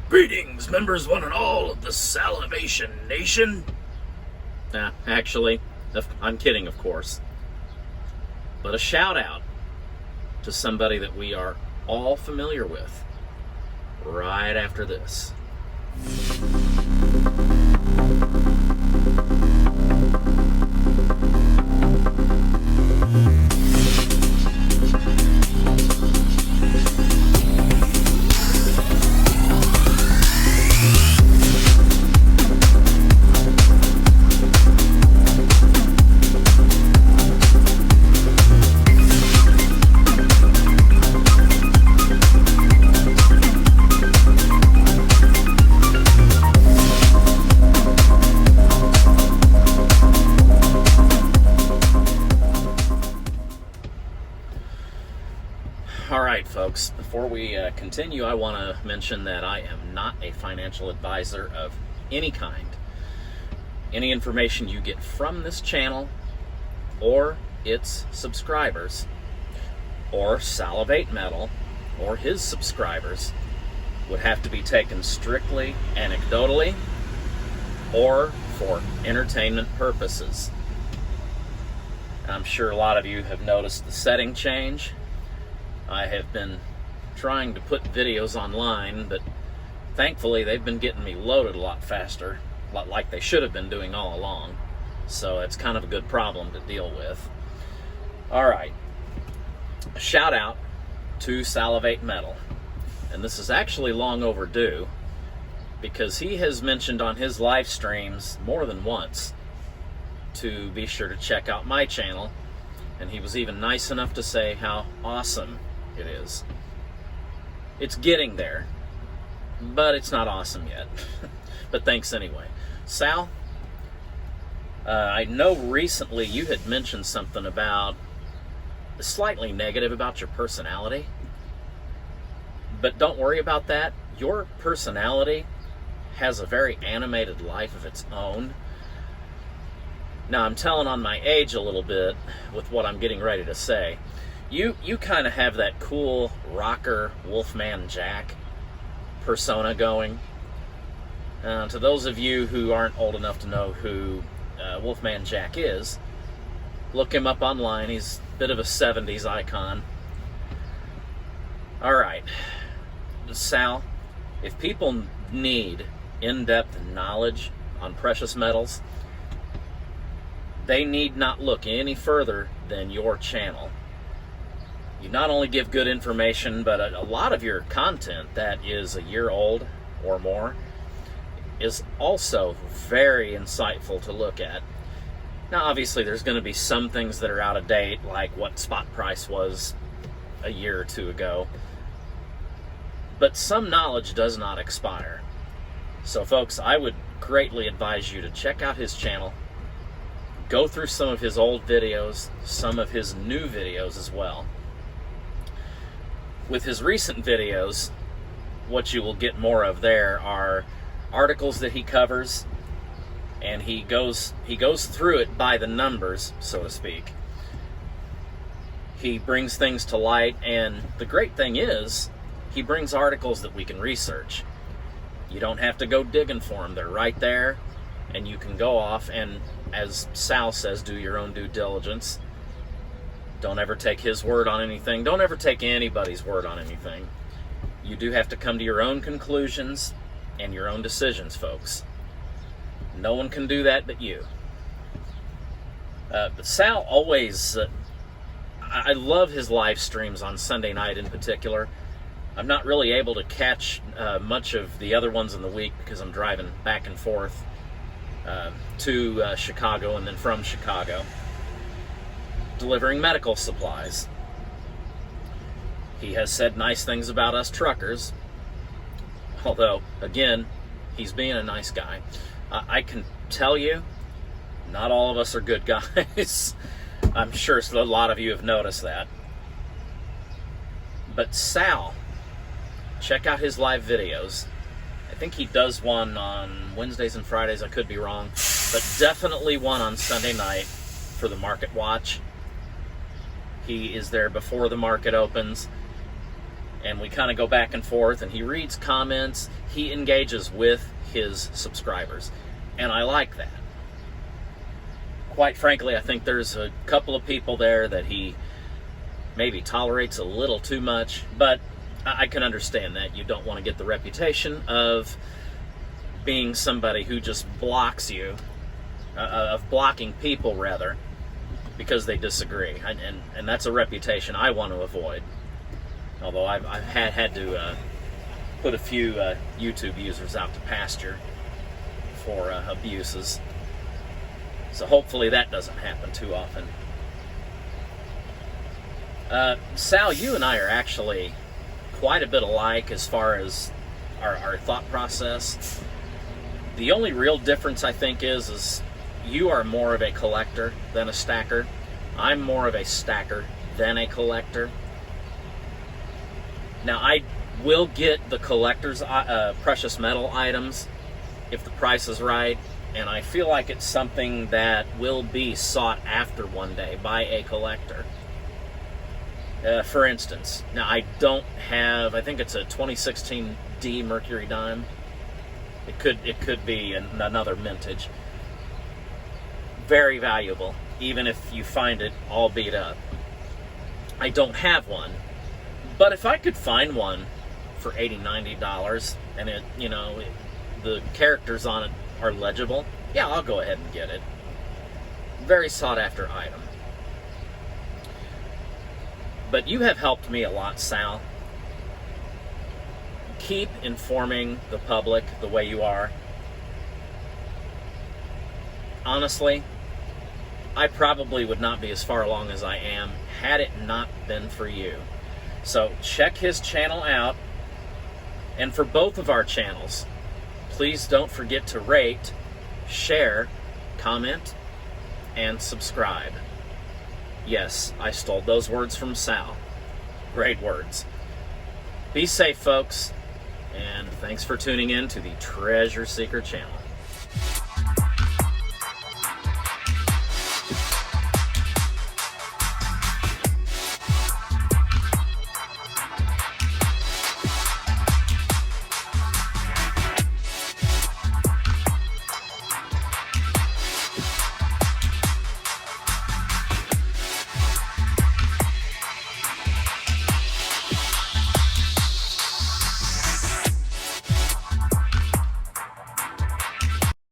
Greetings, members one and all of the Salivation Nation. Actually, I'm kidding, of course. But a shout out to somebody that we are all familiar with right after this. Alright folks, before we continue, I want to mention that I am not a financial advisor of any kind. Any information you get from this channel, or its subscribers, or Salivate Metal, or his subscribers, would have to be taken strictly anecdotally, or for entertainment purposes. I'm sure a lot of you have noticed the setting change. I have been trying to put videos online, but thankfully they've been getting me loaded a lot faster, a lot like they should have been doing all along. So it's kind of a good problem to deal with. Alright, a shout out to Salivate Metal. And this is actually long overdue, because he has mentioned on his live streams more than once to be sure to check out my channel. And he was even nice enough to say how awesome it is. It's getting there, but it's not awesome yet. But thanks anyway. Sal, I know recently you had mentioned something about slightly negative about your personality, but don't worry about that. Your personality has a very animated life of its own. Now, I'm telling on my age a little bit with what I'm getting ready to say. You kind of have that cool rocker Wolfman Jack persona going. To those of you who aren't old enough to know who Wolfman Jack is, look him up online. He's a bit of a 70s icon. Alright, Sal, if people need in-depth knowledge on precious metals, they need not look any further than your channel. You not only give good information, but a lot of your content that is a year old or more is also very insightful to look at. Now, obviously, there's going to be some things that are out of date, like what spot price was a year or two ago. But some knowledge does not expire. So, folks, I would greatly advise you to check out his channel. Go through some of his old videos, some of his new videos as well. With his recent videos, what you will get more of there are articles that he covers, and he goes through it by the numbers, so to speak. He brings things to light, and the great thing is, he brings articles that we can research. You don't have to go digging for them. They're right there, and you can go off and, as Sal says, do your own due diligence. Don't ever take his word on anything. Don't ever take anybody's word on anything. You do have to come to your own conclusions and your own decisions, folks. No one can do that but you. But Sal always... I love his live streams on Sunday night in particular. I'm not really able to catch much of the other ones in the week because I'm driving back and forth to Chicago and then from Chicago, delivering medical supplies. He has said nice things about us truckers, although, again, he's being a nice guy. I can tell you, not all of us are good guys. I'm sure a lot of you have noticed that. But Sal, check out his live videos. I think he does one on Wednesdays and Fridays, I could be wrong, but definitely one on Sunday night for the Market Watch. He is there before the market opens, and we kind of go back and forth, and he reads comments. He engages with his subscribers, and I like that. Quite frankly, I think there's a couple of people there that he maybe tolerates a little too much, but I can understand that. You don't want to get the reputation of being somebody who just blocks you, of blocking people rather, because they disagree, and that's a reputation I want to avoid. Although I've had to put a few YouTube users out to pasture for abuses, so hopefully that doesn't happen too often. Sal, you and I are actually quite a bit alike as far as our thought process. The only real difference, I think, is you are more of a collector than a stacker. I'm more of a stacker than a collector. Now, I will get the collector's precious metal items if the price is right, and I feel like it's something that will be sought after one day by a collector. For instance, now I don't have, I think it's a 2016 D Mercury dime. It could be another mintage. Very valuable, even if you find it all beat up. I don't have one, but if I could find one for $80, $90, and the characters on it are legible, yeah, I'll go ahead and get it. Very sought after item. But you have helped me a lot, Sal. Keep informing the public the way you are. Honestly, I probably would not be as far along as I am had it not been for you. So check his channel out. And for both of our channels, please don't forget to rate, share, comment, and subscribe. Yes, I stole those words from Sal. Great words. Be safe, folks, and thanks for tuning in to the Treasure Seeker channel.